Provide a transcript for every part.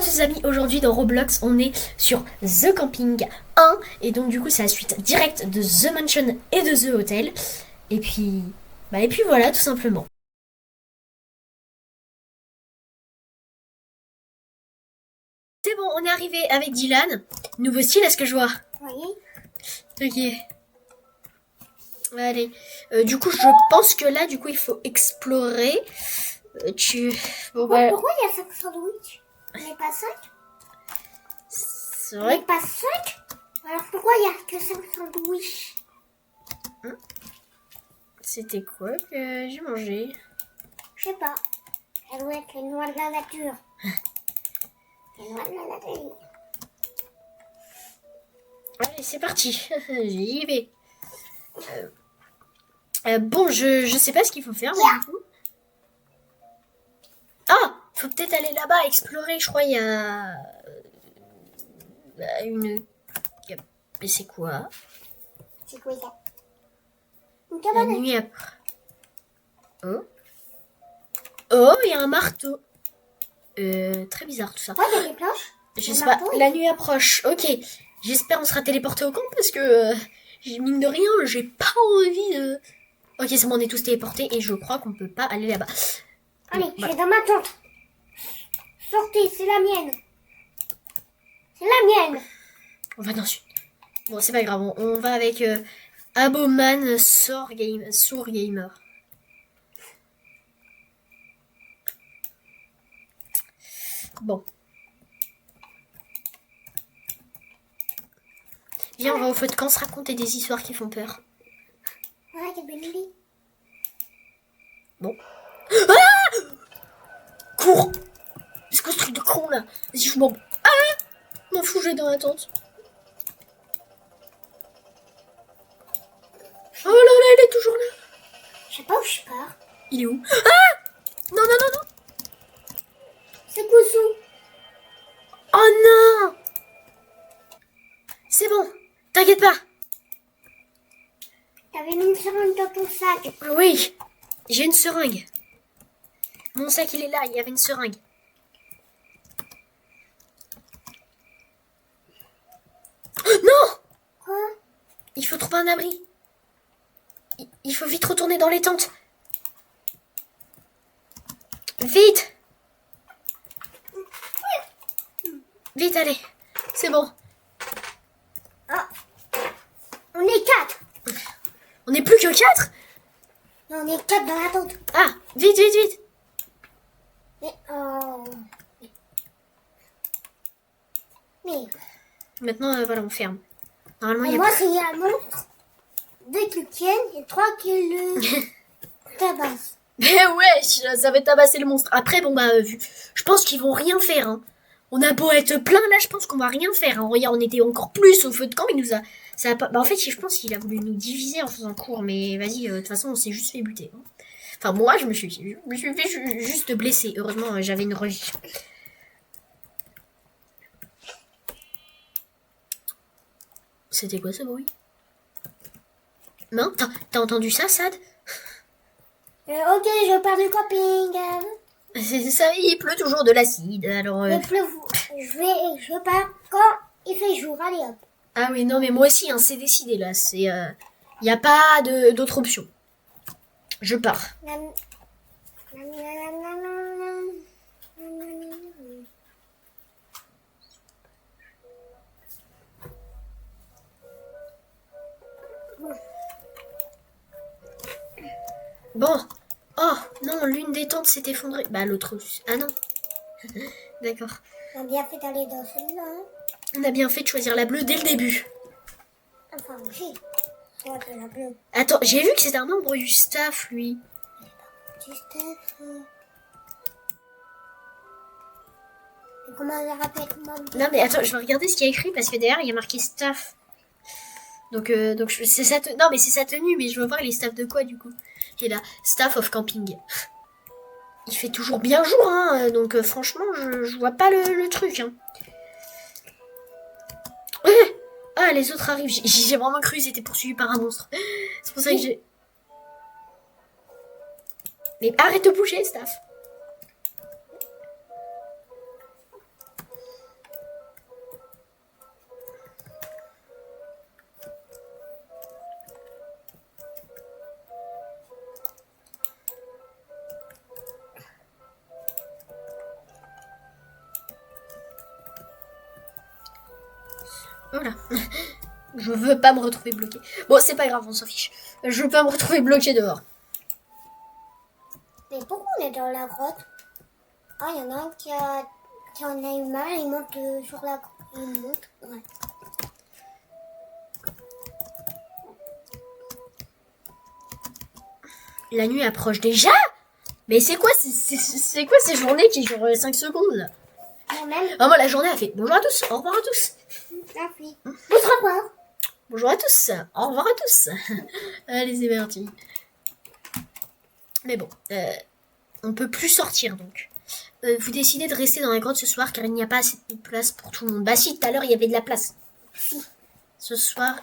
tous les amis, aujourd'hui dans Roblox on est sur The Camping 1 et donc du coup c'est la suite directe de The Mansion et de The Hotel et puis voilà tout simplement. C'est bon, on est arrivé avec Dylan. Nouveau style, est-ce que je vois? Oui. Ok. Allez. Du coup je pense que là du coup il faut explorer. Bon, Pourquoi il y a 5 sandwichs? Il n'y a pas 5? c'est Il n'y vrai. a pas 5? Alors pourquoi il n'y a que 5 sandwichs? C'était quoi que j'ai mangé? Je sais pas. Ça doit être les noix de la nature. Les noix de la nature. Allez, c'est parti. J'y vais. Bon, je sais pas ce qu'il faut faire, mais du coup. Ah, faut peut-être aller là-bas explorer. Je crois il y a une. Mais c'est quoi? C'est quoi ça? Une La cabane. nuit après. Oh. Oh, il y a un marteau. Très bizarre tout ça. Ouais, il y a des planches. Je Un sais pas. marteau, La nuit approche. Ok. J'espère on sera téléporté au camp parce que mine de rien, j'ai pas envie de. Ok, c'est bon, on est tous téléportés et je crois qu'on peut pas aller là-bas. Allez, Bon, je vais dans ma tente. Sortez, c'est la mienne. C'est la mienne. on va dans une. Bon, c'est pas grave, on va avec Aboman Sour Gamer. Bon. Viens, on va au feu de camp se raconter des histoires qui font peur. Ouais, c'est bien lit. Bon. Ah, cours! C'est quoi ce truc de con là? Vas-y, je m'en. Ah! M'en fous, je vais dans la tente. Oh là là, il est toujours là. Je sais pas où je pars. Il est où? Ah! Non, non, non, non! C'est Goussou. Oh non! C'est bon, t'inquiète pas. T'avais mis une seringue dans ton sac. Oui, j'ai une seringue. Mon sac, il est là, il y avait une seringue. Non! Quoi? Il faut trouver un abri. Il faut vite retourner dans les tentes. Vite! Vite, allez. C'est bon. Ah. On est 4. On n'est plus que 4? Non, on est 4 dans la tente. Ah, vite, vite, vite. Mais Mais Maintenant, voilà, on ferme. Normalement, il y a moi, plus. c'est un monstre. 2 qui le tiennent et 3 qui le tabassent. Mais ouais, ça va tabasser le monstre. Après, bon, je pense qu'ils vont rien faire. Hein. On a beau être plein, là, je pense qu'on va rien faire. Hein. Regarde, on était encore plus au feu de camp. Il nous a. Ça a pas... en fait, je pense qu'il a voulu nous diviser en faisant court. Mais vas-y, de toute façon, on s'est juste fait buter. Hein. Enfin, moi, je me suis fait juste blesser. Heureusement, j'avais une relique. C'était quoi ce bruit? Non, t'as entendu ça, Sad? Ok, je pars du camping. C'est ça, il pleut toujours de l'acide. Alors. Il pleut. Je pars quand il fait jour. Allez hop. Ah oui, non, mais moi aussi, hein, c'est décidé là. C'est, y a pas d'autre option. Je pars. Bon. Oh, non, l'une des tentes s'est effondrée. Bah, l'autre. Ah non. D'accord. On a bien fait d'aller dans celui-là. Hein. On a bien fait de choisir la bleue dès le début. Enfin, j'ai. Soit de la bleue. Attends, j'ai vu que c'était un membre du staff, lui. Du staff. Et comment on le rappelle Non, mais attends, je vais regarder ce qu'il y a écrit parce que derrière, il y a marqué staff. Donc c'est sa tenue. Non, mais c'est sa tenue, mais je veux voir, il est staff de quoi, du coup? Il est là, staff of camping. Il fait toujours bien jour, hein, donc franchement, je vois pas le truc. Hein. Ah, les autres arrivent. J'ai vraiment cru qu'ils étaient poursuivis par un monstre. C'est pour ça que j'ai... Mais arrête de bouger, staff. Voilà. Je veux pas me retrouver bloqué. Bon, c'est pas grave, on s'en fiche. Je veux pas me retrouver bloqué dehors. Mais pourquoi on est dans la grotte? Ah, il y en a un qui en a eu mal, il monte sur la grotte. Il monte, ouais. La nuit approche déjà? Mais c'est quoi, c'est quoi ces journées qui durent 5 secondes là? Moi-même, Oh, moi, la journée a fait bonjour à tous, au revoir à tous. la fille. Bonsoir, quoi. Bonjour à tous, au revoir à tous. Allez, c'est parti. Mais bon, on peut plus sortir donc. Vous décidez de rester dans la grotte ce soir car il n'y a pas assez de place pour tout le monde. Bah si, tout à l'heure il y avait de la place. Ce soir,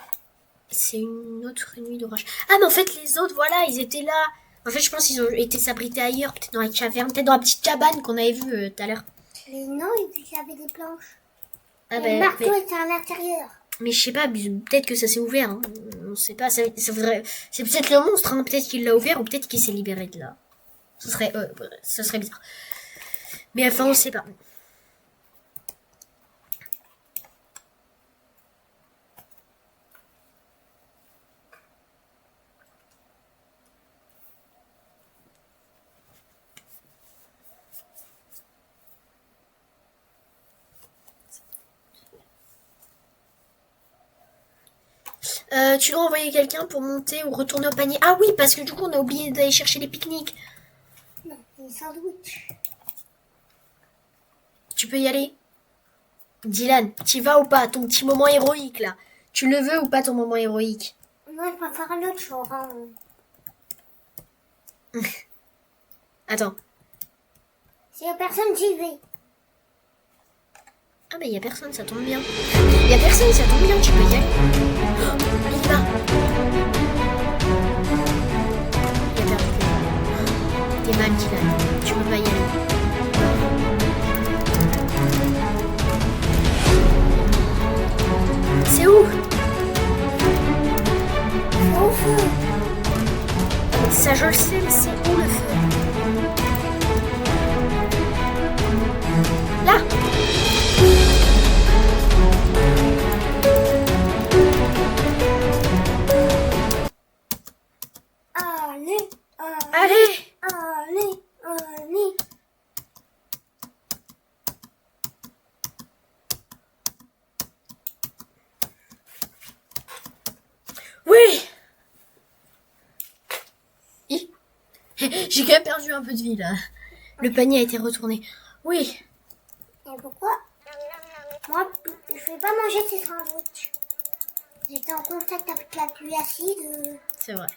c'est une autre nuit d'orage. Ah mais en fait les autres, voilà, ils étaient là. En fait je pense qu'ils ont été s'abriter ailleurs, peut-être dans la caverne, peut-être dans la petite cabane qu'on avait vue tout à l'heure. Mais non, et puis il y avait des planches. Ah Et bah, le marteau était à l'intérieur. mais je sais pas, peut-être que ça s'est ouvert. Hein. On sait pas, c'est peut-être le monstre, hein. Peut-être qu'il l'a ouvert ou peut-être qu'il s'est libéré de là. Ce serait bizarre. Mais enfin, on sait pas. Tu dois envoyer quelqu'un pour monter ou retourner au panier. Ah oui, parce que du coup, on a oublié d'aller chercher les pique-niques. Non, des sandwichs. Tu peux y aller. Dylan, t'y vas ou pas? Ton petit moment héroïque, là. Tu le veux ou pas, ton moment héroïque? Moi, je préfère un autre jour. Hein. Attends. S'il y a personne, j'y vais. Ah bah, y a personne, ça tombe bien. Y a personne, ça tombe bien, tu peux y aller. Oh, il y va. Il y a perdu. T'es mal, Dylan. Tu peux pas y aller. C'est où? C'est au feu. Ça, je le sais, mais c'est où le feu? Là! Allez, Allez! allez, allez. Oui! J'ai quand même perdu un peu de vie, là. Le panier a été retourné. Oui. Et pourquoi? Moi, je vais pas manger ces sandwichs. J'étais en contact avec la pluie acide. C'est vrai.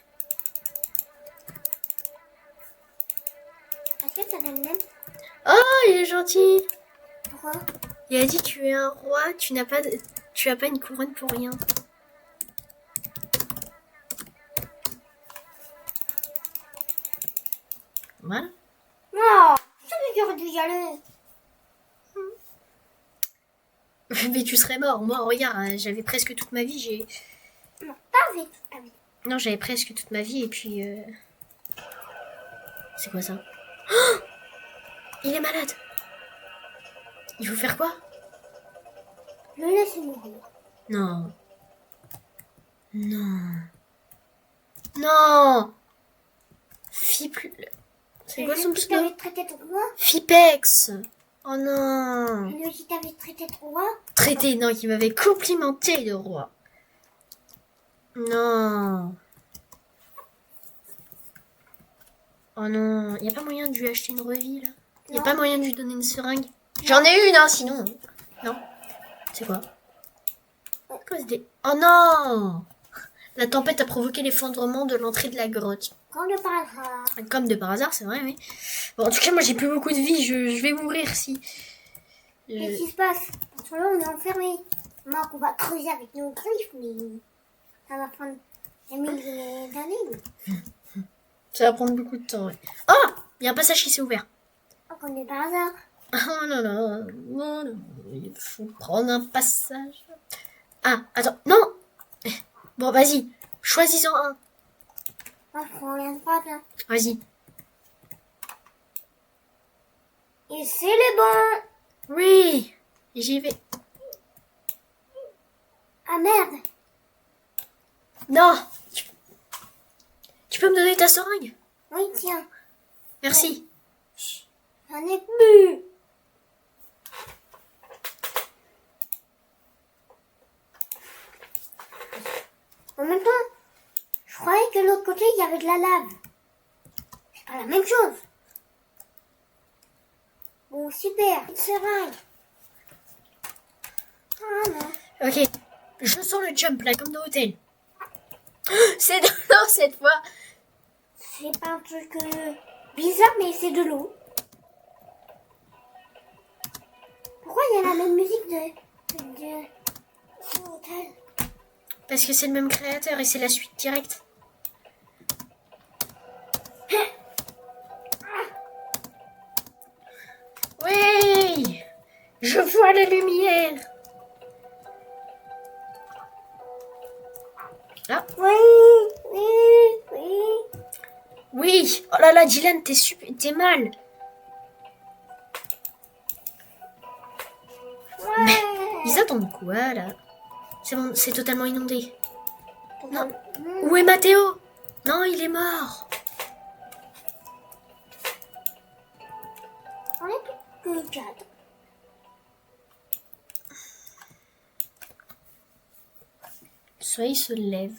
Est-ce que ça donne même? Oh, il est gentil. Pourquoi? Il a dit tu es un roi, tu as pas une couronne pour rien. Voilà. Non, j'aurais dû y aller. Mais tu serais mort. Moi, regarde, j'avais presque toute ma vie. Non, pas vite. Ah oui. Non, j'avais presque toute ma vie et puis... C'est quoi ça? Oh, il est malade. Il faut faire quoi? Le laisser mourir. Non. Non. Non. C'est quoi son Si pseudo? t'avais traité de roi, Fipex. Oh non. lui si t'avais traité de roi, Traité, non, qui m'avait complimenté de roi. Non. Oh non, y a pas moyen de lui acheter une revie là? Y a Non. pas moyen de lui donner une seringue? J'en ai une, hein, sinon. Non. C'est quoi? Quoi, c'était... Oh non! La tempête a provoqué l'effondrement de l'entrée de la grotte. quand de par hasard. Comme de par hasard, c'est vrai, oui. Bon, en tout cas, moi, j'ai plus beaucoup de vie. Je vais mourir si... Qu'est-ce qui se passe? Parce que là, on est enfermé. Moi, on va creuser avec nos griffes, mais ça va prendre des milliers d'années. Ça va prendre beaucoup de temps, ouais. Oh! Il y a un passage qui s'est ouvert. Oh, comme de par hasard. Oh là là, non, non, il faut prendre un passage. Ah, attends, non! Bon, vas-y, choisis-en un. Moi, je prends rien de droite, là. Vas-y. Et c'est le bon. Oui, j'y vais. Ah merde. Non. Tu peux me donner ta seringue? Oui, tiens. Merci. J'en ai plus. En même temps, je croyais que de l'autre côté, il y avait de la lave. C'est pas la même chose. Bon, super. Une seringue. Ah non. Ok. Je sens le jump là, comme dans l'hôtel. C'est de l'eau cette fois. C'est pas un truc bizarre, mais c'est de l'eau. Pourquoi il y a la même musique de l'hôtel? Parce que c'est le même créateur et c'est la suite directe. Oui, je vois la lumière. Là. Oui, oui, oui. Oui. Oh là là, Dylan, t'es mal. Ouais. Mais ils attendent quoi là? C'est bon, c'est totalement inondé. Non. Où est Mathéo? Non, il est mort. On est plus que 4. Le soleil se lève.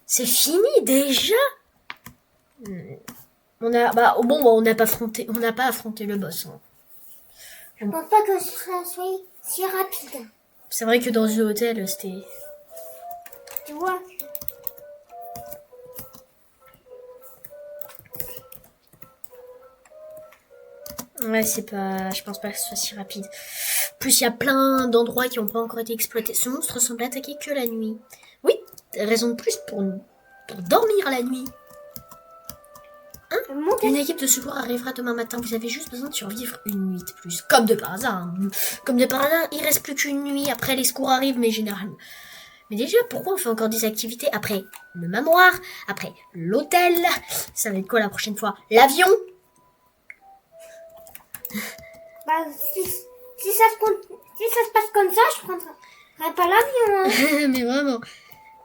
C'est fini déjà? On n'a pas affronté le boss. Hein. Je pense pas que ça soit si rapide. C'est vrai que dans The Hotel, c'était... Tu vois? Ouais, c'est pas... Je pense pas que ce soit si rapide. En plus, il y a plein d'endroits qui n'ont pas encore été exploités. Ce monstre semble attaquer que la nuit. Oui, raison de plus pour dormir la nuit. Une équipe de secours arrivera demain matin. Vous avez juste besoin de survivre une nuit de plus. Comme de par hasard. Hein. Comme de par hasard, il reste plus qu'une nuit. Après, les secours arrivent, mais généralement... Mais déjà, pourquoi on fait encore des activités après le manoir, après l'hôtel? Ça va être quoi la prochaine fois? L'avion? Bah, si ça se passe comme ça, je prendrai pas l'avion. Hein. Mais vraiment,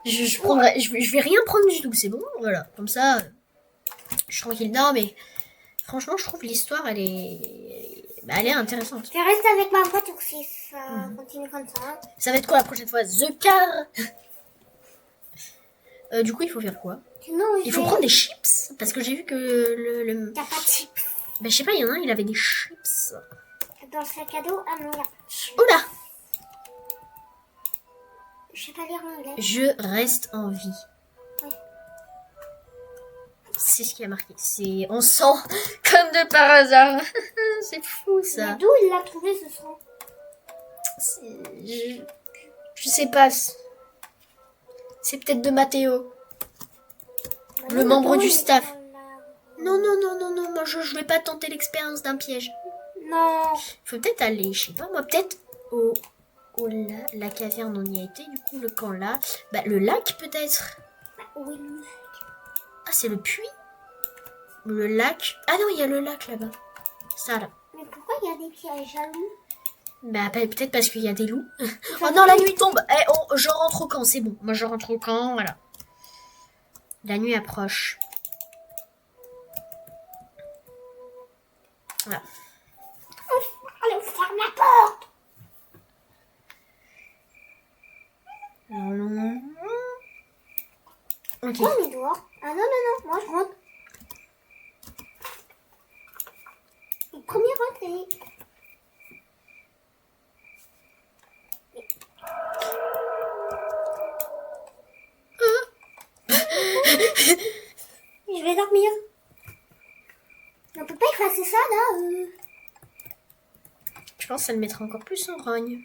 je vais rien prendre du tout. C'est bon, voilà. Comme ça, je suis tranquille. Non, mais franchement, je trouve l'histoire, elle est intéressante. Je reste avec ma voiture si ça continue comme ça. Hein. Ça va être quoi la prochaine fois? The Car. Du coup, il faut faire quoi? Sinon, Il faut prendre des chips. Parce que j'ai vu que le... T'as pas de chips. Ben, je sais pas, il y en a un, il avait des chips. Dans le sac à dos, ah non, y a pas de chips. Oula! Je sais pas lire l'anglais. Je reste en vie. Oui. C'est ce qui a marqué. C'est en sang, comme de par hasard. C'est fou, ça. Mais d'où il l'a trouvé ce sang? Je sais pas. C'est peut-être de Mathéo. Bah Le non, membre Mathéo, du il est staff. dans Non, moi je vais pas tenter l'expérience d'un piège. Non. Faut peut-être aller, je sais pas moi, peut-être la caverne on y a été, du coup le camp là. Bah le lac peut-être. Bah, oui. Ah c'est le puits. Le lac. Ah non, il y a le lac là-bas. Ça là. Mais pourquoi il y a des pièges jaloux? Bah peut-être parce qu'il y a des loups. Oh non, la nuit tombe. Je rentre au camp, c'est bon. Moi je rentre au camp, voilà. La nuit approche. Voilà. Allez, ferme la porte. Ok. Oh, mais dehors. Ah non, moi je rentre. Le premier rentré. Je vais dormir. On peut pas effacer ça là. Je pense que ça le mettra encore plus en rogne.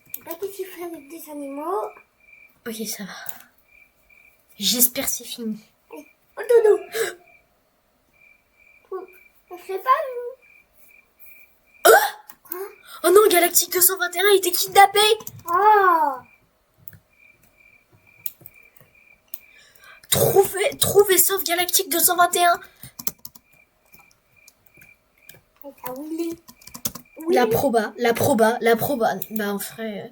Je sais pas qu'est-ce qu'il fait avec des animaux. Ok, ça va. J'espère que c'est fini. Allez, au dodo. Je sais pas. Oh non, Galactique 221 a été kidnappé. Oh. Trouve et sauve Galactique 221. Ah, où il est? Oui. La proba. Bah, on ferait...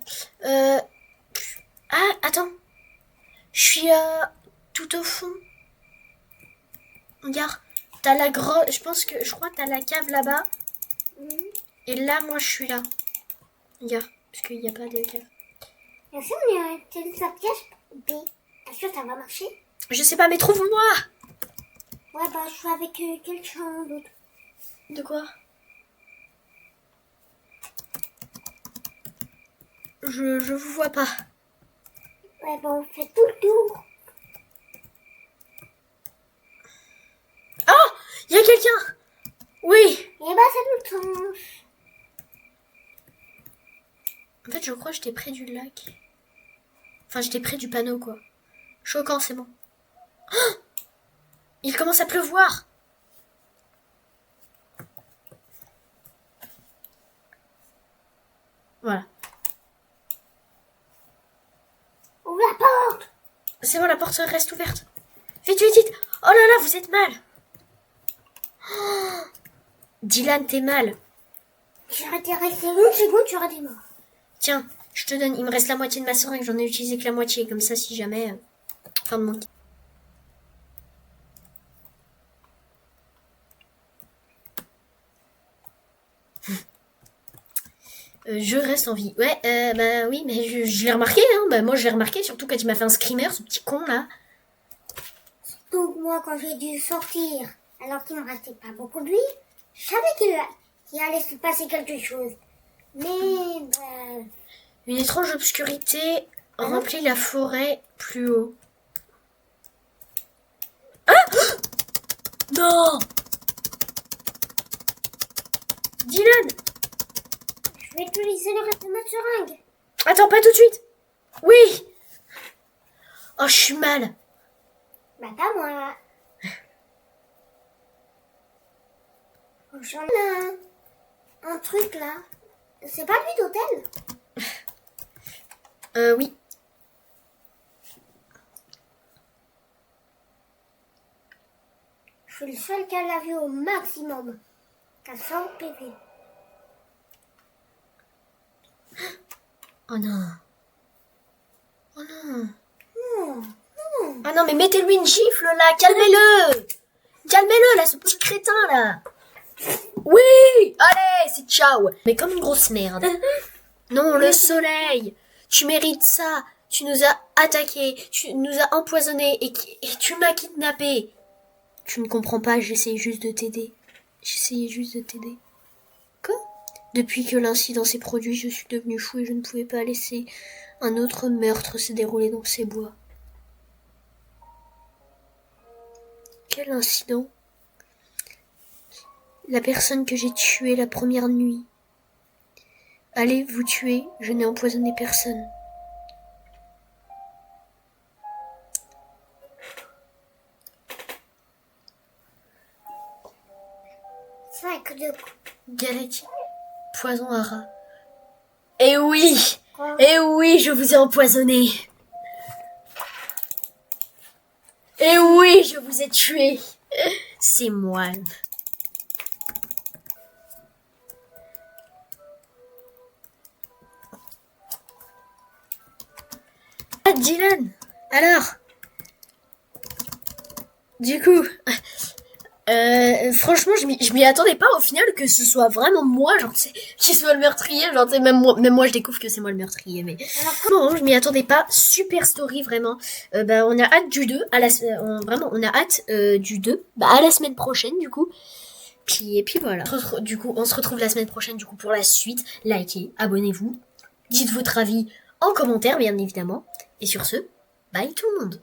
Ah, attends. Je suis tout au fond. Regarde. T'as la grotte... Je crois que t'as la cave là-bas. Et là, moi, je suis là. Regarde. Parce qu'il n'y a pas de cave. Et si on est un sa piège B, est-ce que ça va marcher? Je sais pas, mais trouve-moi. Ouais, bah, je suis avec quelqu'un d'autre. De quoi? Je vous vois pas. Ouais, bah, on fait tout le tour. Oh! Il y a quelqu'un! Oui! Et bah, ça nous change. En fait, je crois que j'étais près du lac. Enfin, j'étais près du panneau, quoi. Choquant, c'est bon. Oh! Il commence à pleuvoir! Voilà. Ouvre la porte! C'est bon, la porte reste ouverte. Vite, vite, vite! Oh là là, vous êtes mal! Oh! Dylan, t'es mal. J'aurais été resté une seconde, tu aurais été mort. Tiens, je te donne, il me reste la moitié de ma seringue, j'en ai utilisé que la moitié, comme ça si jamais... Fin de mon... je reste en vie. Ouais, bah oui, mais je l'ai remarqué, hein. Bah moi je l'ai remarqué, surtout quand il m'a fait un screamer, ce petit con là. Donc moi, quand j'ai dû sortir, alors qu'il me restait pas beaucoup de vie, je savais qu'il allait se passer quelque chose. Mais, bah... Une étrange obscurité remplit la forêt plus haut. Ah! Non! Dylan! Je vais utiliser le reste de ma seringue. Attends, pas tout de suite! Oui! Oh, je suis mal! Bah, pas moi. J'en ai un truc là. C'est pas lui d'hôtel? Oui. Je suis le seul qui a la vue au maximum. 400 PV. Oh non. Oh non. Non. Ah non, mais mettez-lui une gifle là, calmez-le! Calmez-le là, ce petit crétin là! Oui! Allez, c'est ciao! Mais comme une grosse merde. Non, le soleil! Tu mérites ça! Tu nous as attaqués, tu nous as empoisonnés et tu m'as kidnappé! Tu ne comprends pas, j'essayais juste de t'aider. Quoi? Depuis que l'incident s'est produit, je suis devenue fou et je ne pouvais pas laisser un autre meurtre se dérouler dans ces bois. Quel incident? La personne que j'ai tuée la première nuit. Allez vous tuer, je n'ai empoisonné personne. C'est que de... Galette, poison à rat. Eh oui! Quoi? Eh oui, je vous ai empoisonné. Eh oui, je vous ai tué. C'est moi. Ah, Dylan, alors, du coup, franchement, je m'y attendais pas au final que ce soit vraiment moi, genre, qui soit le meurtrier, genre, même moi, je découvre que c'est moi le meurtrier, mais non, je m'y attendais pas. Super story, vraiment. On a hâte du 2, vraiment, on a hâte du 2, à la semaine prochaine, du coup. Et puis voilà. Du coup, on se retrouve la semaine prochaine, du coup, pour la suite. Likez, abonnez-vous, dites votre avis en commentaire, bien évidemment. Et sur ce, bye tout le monde.